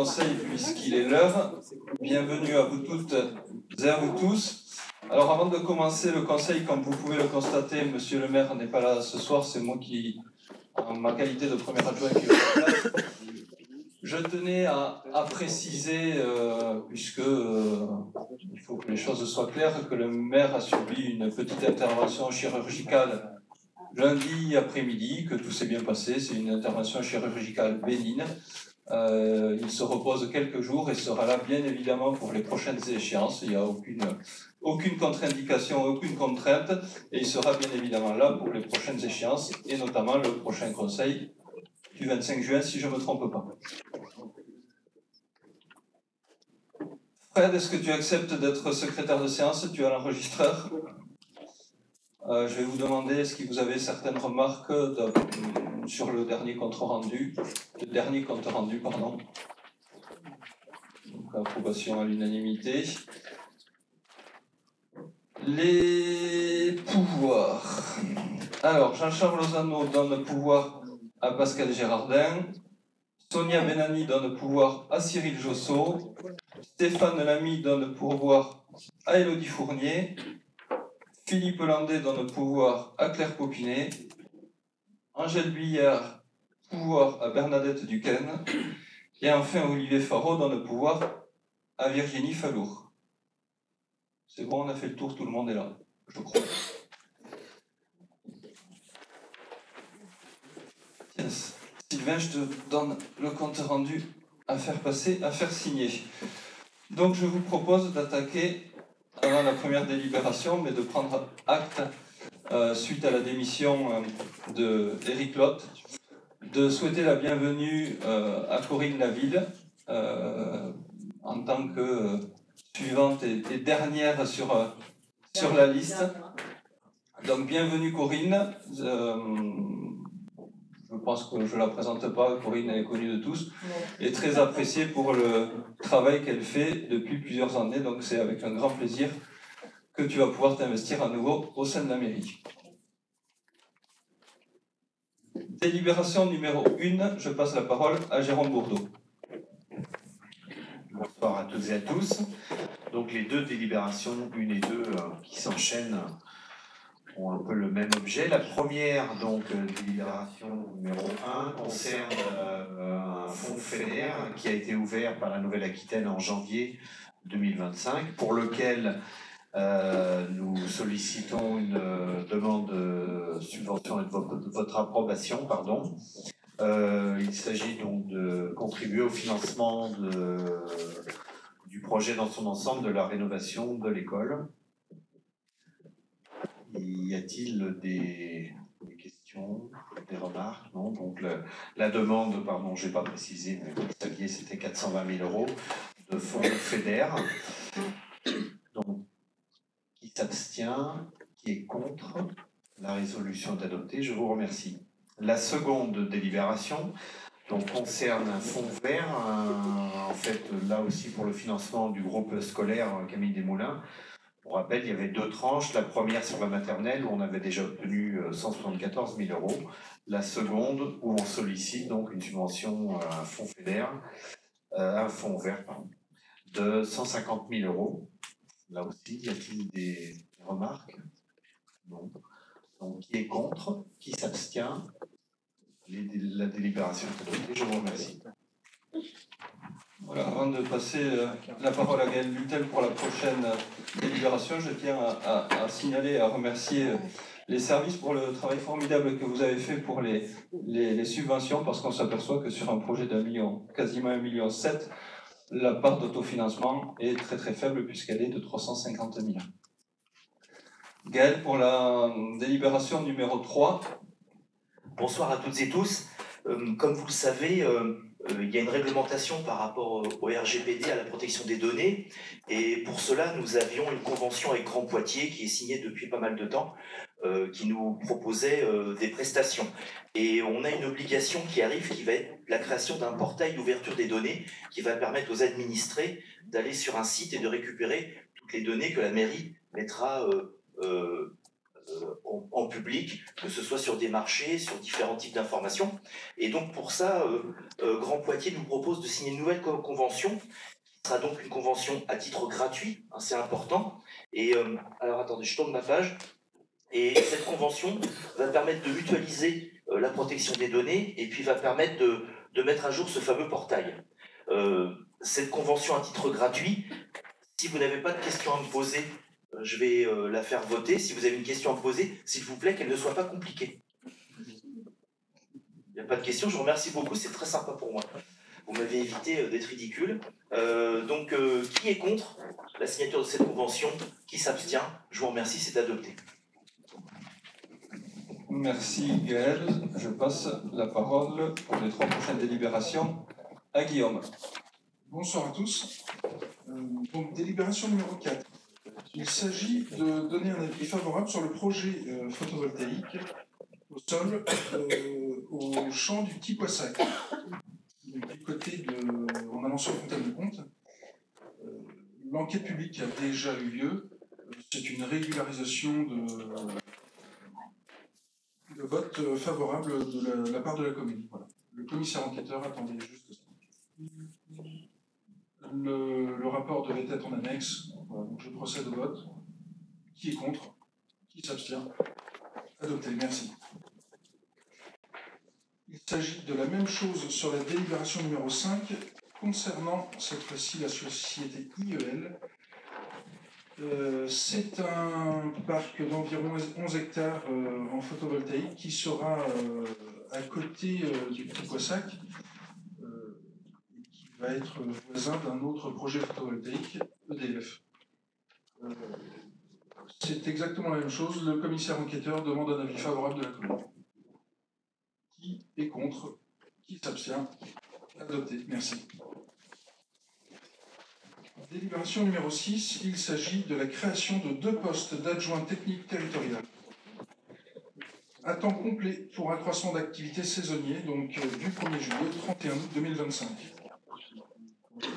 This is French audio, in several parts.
conseil puisqu'il est l'heure. Bienvenue à vous toutes et à vous tous. Alors avant de commencer le conseil, comme vous pouvez le constater, monsieur le maire n'est pas là ce soir, c'est moi qui, en ma qualité de premier adjoint, qui est là. Je tenais à préciser, puisque il faut que les choses soient claires, que le maire a subi une petite intervention chirurgicale lundi après-midi, que tout s'est bien passé, c'est une intervention chirurgicale bénigne. Il se repose quelques jours et sera là bien évidemment pour les prochaines échéances. Il n'y a aucune contre-indication, aucune contrainte, et il sera bien évidemment là pour les prochaines échéances, et notamment le prochain conseil du 25 juin, si je ne me trompe pas. Fred, est-ce que tu acceptes d'être secrétaire de séance? Tu as l'enregistreur. Je vais vous demander, est-ce que vous avez certaines remarques sur le dernier compte rendu, pardon. Donc, approbation à l'unanimité. Les pouvoirs. Alors, Jean-Charles Lozano donne le pouvoir à Pascal Gérardin. Sonia Benani donne le pouvoir à Cyril Josso. Stéphane Lamy donne le pouvoir à Élodie Fournier. Philippe Landais donne le pouvoir à Claire Popinet. Angèle Billard, pouvoir à Bernadette Duquesne. Et enfin, Olivier Faro donne le pouvoir à Virginie Fallour. C'est bon, on a fait le tour, tout le monde est là, je crois. Tiens, Sylvain, je te donne le compte rendu à faire passer, à faire signer. Donc, je vous propose d'attaquer avant la première délibération, mais de prendre acte, suite à la démission d'Éric Lotte, de souhaiter la bienvenue à Corinne Laville, en tant que suivante et dernière sur la liste. Donc, bienvenue Corinne. Je pense que je ne la présente pas, Corinne elle est connue de tous, et très appréciée pour le travail qu'elle fait depuis plusieurs années, donc c'est avec un grand plaisir que tu vas pouvoir t'investir à nouveau au sein de la mairie. Délibération numéro 1, je passe la parole à Jérôme Bourdeau. Bonsoir à toutes et à tous. Donc les deux délibérations, 1 et 2, qui s'enchaînent, ont un peu le même objet. La première, donc, délibération numéro 1, concerne un fonds FEDER qui a été ouvert par la Nouvelle-Aquitaine en janvier 2025, pour lequel nous sollicitons une demande de subvention et de votre approbation, pardon. Il s'agit donc de contribuer au financement du projet dans son ensemble de la rénovation de l'école. Y a-t-il des questions, des remarques? Non. Donc la demande, pardon, je n'ai pas précisé, mais vous le saviez, c'était 420 000 € de fonds FEDER. Donc, qui s'abstient, qui est contre? La résolution est adoptée. Je vous remercie. La seconde délibération donc, concerne un fonds vert, en fait, là aussi pour le financement du groupe scolaire Camille Desmoulins. Pour rappel, il y avait 2 tranches. La première sur la maternelle, où on avait déjà obtenu 174 000 €. La seconde, où on sollicite donc une subvention, un fonds FEDER, un fonds vert, pardon, de 150 000 €. Là aussi, y a-t-il des remarques? Non. Donc, qui est contre? Qui s'abstient? La délibération est adoptée. Je vous remercie. Voilà, avant de passer la parole à Gaël Lutel pour la prochaine délibération, je tiens à signaler et à remercier les services pour le travail formidable que vous avez fait pour les subventions, parce qu'on s'aperçoit que sur un projet d'1 million, quasiment 1,7 million, la part d'autofinancement est très très faible puisqu'elle est de 350 000. Gaël, pour la délibération numéro 3. Bonsoir à toutes et tous. Comme vous le savez, il y a une réglementation par rapport au RGPD, à la protection des données, et pour cela, nous avions une convention avec Grand Poitiers qui est signée depuis pas mal de temps, qui nous proposait des prestations. Et on a une obligation qui arrive, qui va être la création d'un portail d'ouverture des données, qui va permettre aux administrés d'aller sur un site et de récupérer toutes les données que la mairie mettra en public, que ce soit sur des marchés, sur différents types d'informations. Et donc pour ça, Grand Poitiers nous propose de signer une nouvelle convention, qui sera donc une convention à titre gratuit, hein, c'est important. Et alors attendez, je tourne ma page. Et cette convention va permettre de mutualiser la protection des données et puis va permettre de mettre à jour ce fameux portail. Cette convention à titre gratuit, si vous n'avez pas de questions à me poser, je vais la faire voter. Si vous avez une question à me poser, s'il vous plaît, qu'elle ne soit pas compliquée. Il n'y a pas de questions, je vous remercie beaucoup, c'est très sympa pour moi. Vous m'avez évité d'être ridicule. Donc, qui est contre la signature de cette convention? Qui s'abstient? Je vous remercie, c'est adopté. Merci Gaël. Je passe la parole pour les 3 prochaines délibérations à Guillaume. Bonsoir à tous. Donc, délibération numéro 4. Il s'agit de donner un avis favorable sur le projet photovoltaïque au sol, au champ du Petit Poissac. Donc, du côté de, en allant sur Fontaine-le-Comte. L'enquête publique a déjà eu lieu. C'est une régularisation de vote favorable de la part de la commune. Voilà. Le commissaire enquêteur attendait juste ça. Le rapport devait être en annexe, voilà, donc je procède au vote. Qui est contre? Qui s'abstient? Adopté, merci. Il s'agit de la même chose sur la délibération numéro 5, concernant cette fois-ci la société IEL. C'est un parc d'environ 11 hectares en photovoltaïque qui sera à côté du Petit Poissac, qui va être voisin d'un autre projet photovoltaïque, EDF. C'est exactement la même chose. Le commissaire enquêteur demande un avis favorable de la commune. Qui est contre? Qui s'abstient? Adopté. Merci. Délibération numéro 6. Il s'agit de la création de 2 postes d'adjoint technique territorial à temps complet pour accroissement d'activité saisonnier, donc du 1er juillet au 31 août 2025.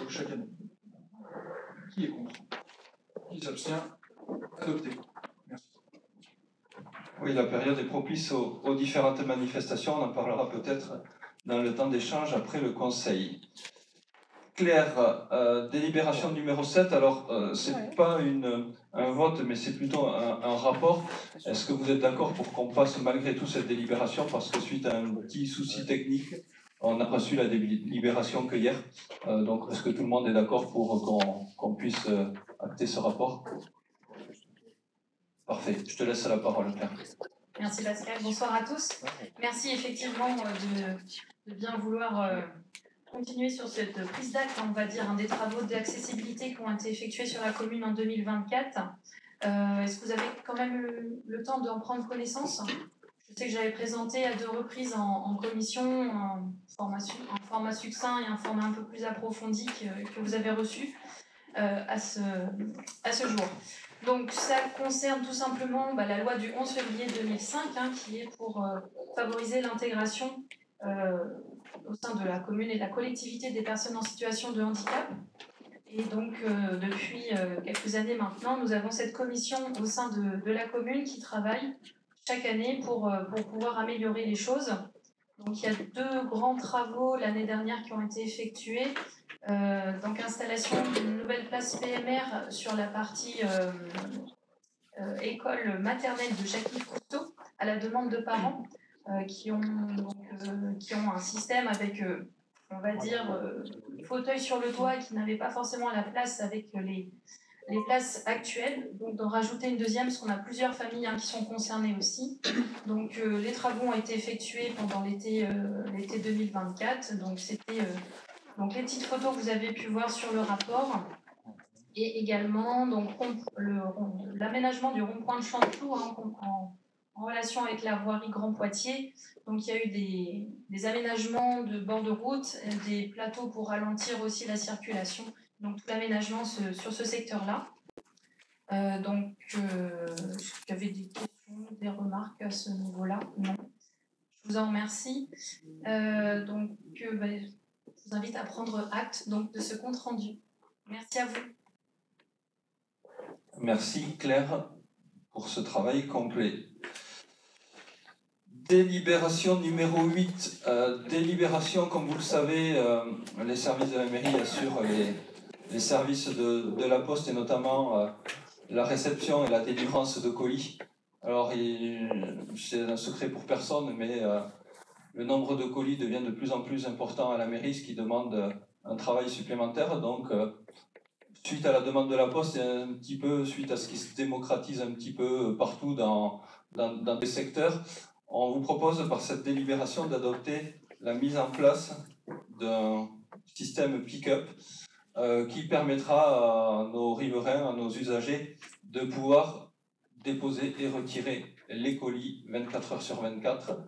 Chaque année. Qui est contre? Qui s'abstient? Adopté. Merci. Oui, la période est propice aux différentes manifestations. On en parlera peut-être dans le temps d'échange après le Conseil. Claire, délibération numéro 7. Alors, ce n'est pas un vote, mais c'est plutôt un rapport. Est-ce que vous êtes d'accord pour qu'on passe malgré tout cette délibération? Parce que suite à un petit souci technique, on a reçu la délibération que hier. Donc, est-ce que tout le monde est d'accord pour qu'on puisse acter ce rapport? Parfait. Je te laisse la parole, Claire. Merci Pascal. Bonsoir à tous. Merci effectivement de bien vouloir continuer sur cette prise d'acte, on va dire, des travaux d'accessibilité qui ont été effectués sur la commune en 2024. Est-ce que vous avez quand même le temps d'en prendre connaissance? Je sais que j'avais présenté à 2 reprises en commission un format succinct et un format un peu plus approfondi que vous avez reçu à ce jour. Donc ça concerne tout simplement la loi du 11 février 2005 qui est pour favoriser l'intégration au sein de la commune et de la collectivité des personnes en situation de handicap. Et donc depuis quelques années maintenant, nous avons cette commission au sein de la commune qui travaille chaque année pour pouvoir améliorer les choses. Donc il y a 2 grands travaux l'année dernière qui ont été effectués. Donc installation d'une nouvelle place PMR sur la partie école maternelle de Jacques-Yves-Cousteau à la demande de parents qui ont un système avec, on va dire, fauteuil sur le toit et qui n'avaient pas forcément la place avec les places actuelles. Donc d'en rajouter une deuxième parce qu'on a plusieurs familles qui sont concernées aussi. Donc les travaux ont été effectués pendant l'été 2024. Donc c'était donc les petites photos que vous avez pu voir sur le rapport et également donc l'aménagement du rond-point de Chanteloup en relation avec la voirie Grand Poitiers. Donc il y a eu des aménagements de bord de route, des plateaux pour ralentir aussi la circulation. Donc tout l'aménagement sur ce secteur-là. Donc est-ce qu'il y avait des questions, des remarques à ce niveau-là? Non. Je vous en remercie. Donc je vous invite à prendre acte donc, de ce compte-rendu. Merci à vous. Merci Claire pour ce travail complet. Délibération numéro 8. Délibération, comme vous le savez, les services de la mairie assurent les services de la poste et notamment la réception et la délivrance de colis. Alors, c'est un secret pour personne, mais le nombre de colis devient de plus en plus important à la mairie, ce qui demande un travail supplémentaire. Donc, suite à la demande de la poste et un petit peu suite à ce qui se démocratise un petit peu partout dans des secteurs, on vous propose par cette délibération d'adopter la mise en place d'un système pick-up qui permettra à nos riverains, à nos usagers, de pouvoir déposer et retirer les colis 24 heures sur 24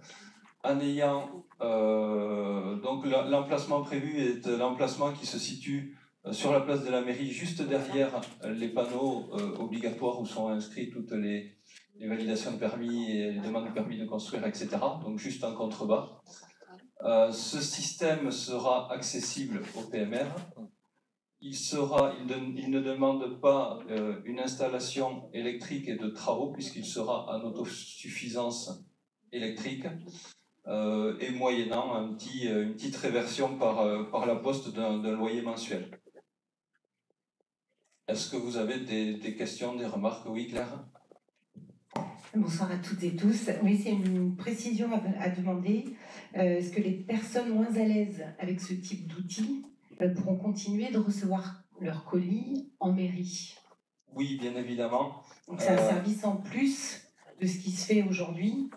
en ayant donc l'emplacement prévu est l'emplacement qui se situe sur la place de la mairie, juste derrière les panneaux obligatoires où sont inscrits toutes les validations de permis et les demandes de permis de construire, etc. Donc juste en contrebas. Ce système sera accessible au PMR. Il ne demande pas une installation électrique et de travaux puisqu'il sera en autosuffisance électrique et moyennant une petite réversion par la poste d'un loyer mensuel. Est-ce que vous avez des questions, des remarques? Oui, Claire? Bonsoir à toutes et tous. Oui, c'est une précision à demander. Est-ce que les personnes moins à l'aise avec ce type d'outils pourront continuer de recevoir leurs colis en mairie? Oui, bien évidemment. Donc c'est un service en plus de ce qui se fait aujourd'hui,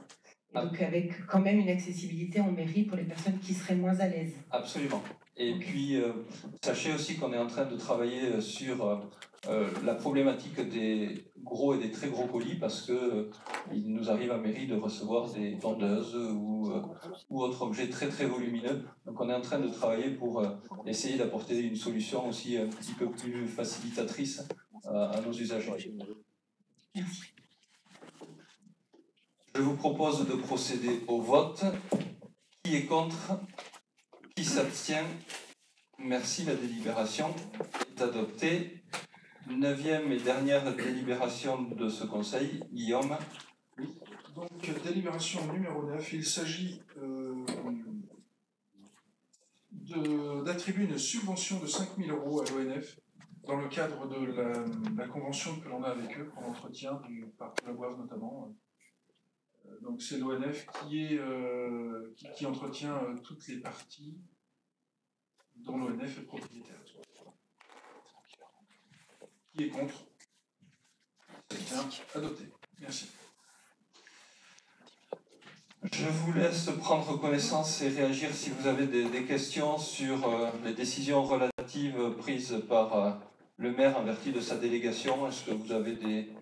donc avec quand même une accessibilité en mairie pour les personnes qui seraient moins à l'aise. Absolument. Et puis, sachez aussi qu'on est en train de travailler sur la problématique des gros et des très gros colis parce que il nous arrive à mairie de recevoir des tondeuses ou autres objets très très volumineux. Donc on est en train de travailler pour essayer d'apporter une solution aussi un petit peu plus facilitatrice à nos usagers. Merci. Je vous propose de procéder au vote. Qui est contre? Qui s'abstient? Merci, la délibération est adoptée. 9e et dernière délibération de ce conseil. Guillaume? Oui, donc délibération numéro 9, il s'agit d'attribuer une subvention de 5 000 € à l'ONF dans le cadre de la convention que l'on a avec eux pour l'entretien du parc de la Boise notamment. Donc c'est l'ONF qui entretient toutes les parties dont l'ONF est propriétaire. Qui est contre? C'est adopté. Merci. Je vous laisse prendre connaissance et réagir si vous avez des questions sur les décisions relatives prises par le maire en vertu de sa délégation. Est-ce que vous avez des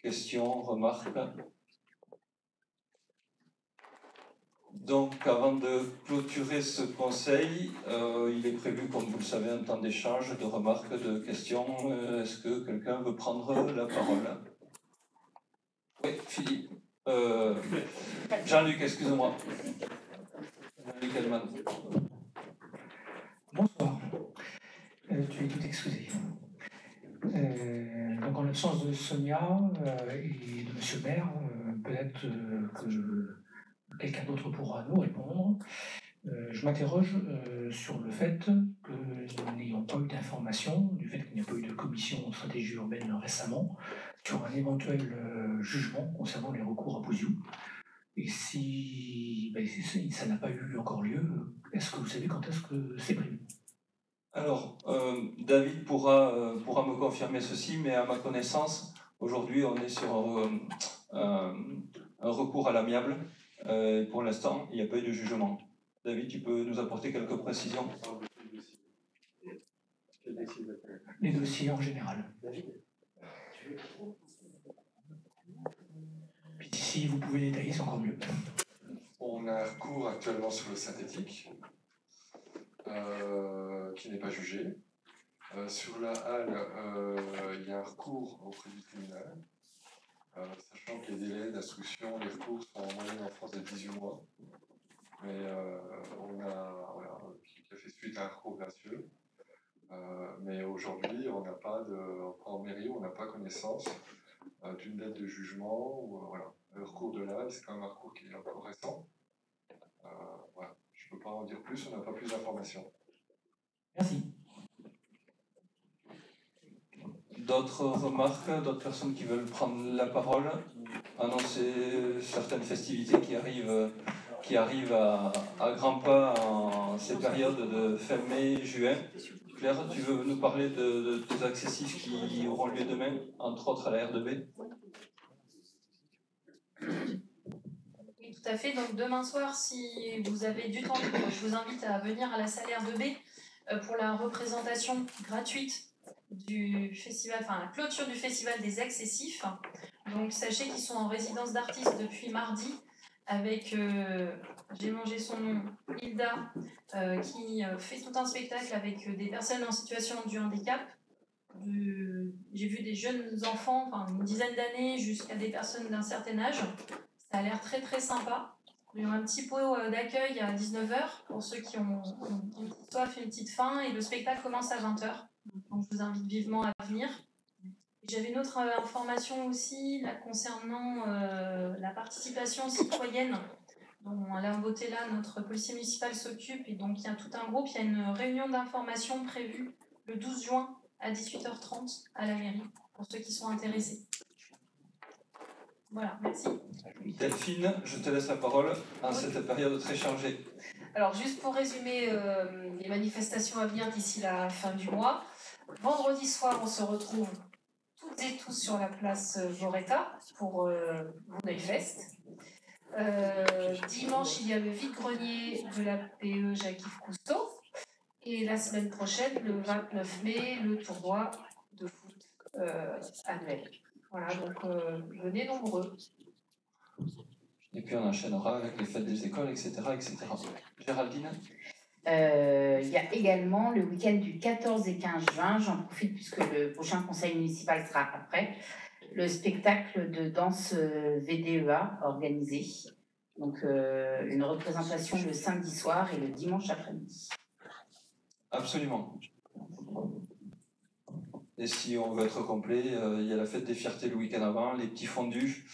questions, remarques? Donc, avant de clôturer ce conseil, il est prévu, comme vous le savez, un temps d'échange, de remarques, de questions. Est-ce que quelqu'un veut prendre la parole? Oui, Philippe. Jean-Luc, excusez-moi. Jean-Luc Hellman. Bonsoir. Tu es tout excusé. Donc, en l'absence de Sonia et de Monsieur le maire, peut-être que quelqu'un d'autre pourra nous répondre. Je m'interroge sur le fait que nous n'ayons pas eu d'information, du fait qu'il n'y a pas eu de commission stratégie urbaine récemment, sur un éventuel jugement concernant les recours à Pouziou. Et si ça n'a pas eu encore lieu, est-ce que vous savez quand est-ce que c'est prévu? Alors, David pourra me confirmer ceci, mais à ma connaissance, aujourd'hui, on est sur un recours à l'amiable. Pour l'instant, il n'y a pas eu de jugement. David, tu peux nous apporter quelques précisions? Les dossiers en général. Puis si vous pouvez détailler, c'est encore mieux. On a un recours actuellement sur le synthétique, qui n'est pas jugé. Sur la halle, il y a un recours auprès du tribunal, sachant que les délais d'instruction, les recours sont en moyenne en France de 18 mois. Mais qui a fait suite à un recours gracieux. Mais aujourd'hui, on n'a pas en mairie, on n'a pas connaissance d'une date de jugement, ou voilà. Le recours de l'AL, c'est quand même un recours qui est encore récent. Voilà. Je ne peux pas en dire plus, on n'a pas plus d'informations. Merci. D'autres remarques, d'autres personnes qui veulent prendre la parole, annoncer certaines festivités qui arrivent à grands pas en ces périodes de fin mai, juin. Claire, tu veux nous parler de tes accessifs qui auront lieu demain, entre autres à la R2B? Oui, tout à fait. Donc demain soir, si vous avez du temps libre, je vous invite à venir à la salle R2B pour la représentation gratuite du festival, enfin la clôture du festival des accessifs. Donc sachez qu'ils sont en résidence d'artistes depuis mardi avec, j'ai mangé son nom, Hilda, qui fait tout un spectacle avec des personnes en situation de handicap. J'ai vu des jeunes enfants, enfin une dizaine d'années, jusqu'à des personnes d'un certain âge. Ça a l'air très très sympa. Il y aura un petit pot d'accueil à 19h pour ceux qui ont une petite soif et une petite faim. Et le spectacle commence à 20h. Donc je vous invite vivement à venir. J'avais une autre information aussi là, concernant la participation citoyenne dont Alain Bottella, notre policier municipal, s'occupe. Et donc il y a tout un groupe, il y a une réunion d'information prévue le 12 juin à 18h30 à la mairie pour ceux qui sont intéressés. Voilà, merci. Delphine, je te laisse la parole en cette période très chargée. Alors, juste pour résumer les manifestations à venir d'ici la fin du mois, vendredi soir, on se retrouve toutes et tous sur la place Voreta pour Vouneuil-Fest. Dimanche, il y a le vide-grenier de la PE Jacques-Yves Cousteau. Et la semaine prochaine, le 29 mai, le tournoi de foot annuel. Voilà, donc venez nombreux. Et puis on enchaînera avec les fêtes des écoles, etc. etc. Géraldine? Il y a également le week-end du 14 et 15 juin, j'en profite puisque le prochain conseil municipal sera après, le spectacle de danse VDEA organisé. Donc une représentation le samedi soir et le dimanche après-midi. Absolument. Et si on veut être complet, il y a la fête des fiertés le week-end avant, les petits fondus.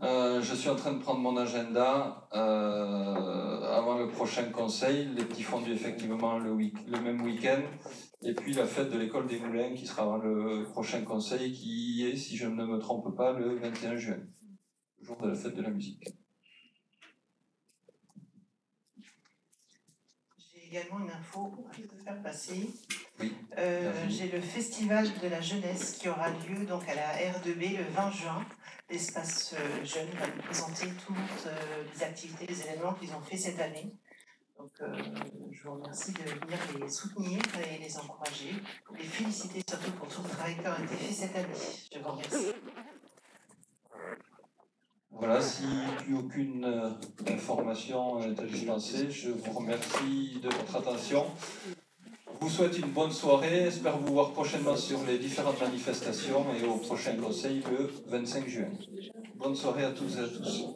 Je suis en train de prendre mon agenda avant le prochain conseil, les petits fondus effectivement le même week-end, et puis la fête de l'école des Moulins qui sera avant le prochain conseil qui est, si je ne me trompe pas, le 21 juin, le jour de la fête de la musique. J'ai également une info à te faire passer. Oui. J'ai le festival de la jeunesse qui aura lieu donc à la R2B le 20 juin. L'espace jeune va nous présenter toutes les activités, les événements qu'ils ont fait cette année. Donc je vous remercie de venir les soutenir et les encourager, les féliciter surtout pour tout le travail qui a été fait cette année. Je vous remercie. Voilà, si plus aucune information est à dispenser, je vous remercie de votre attention. Je vous souhaite une bonne soirée, j'espère vous voir prochainement sur les différentes manifestations et au prochain conseil le 25 juin. Bonne soirée à toutes et à tous.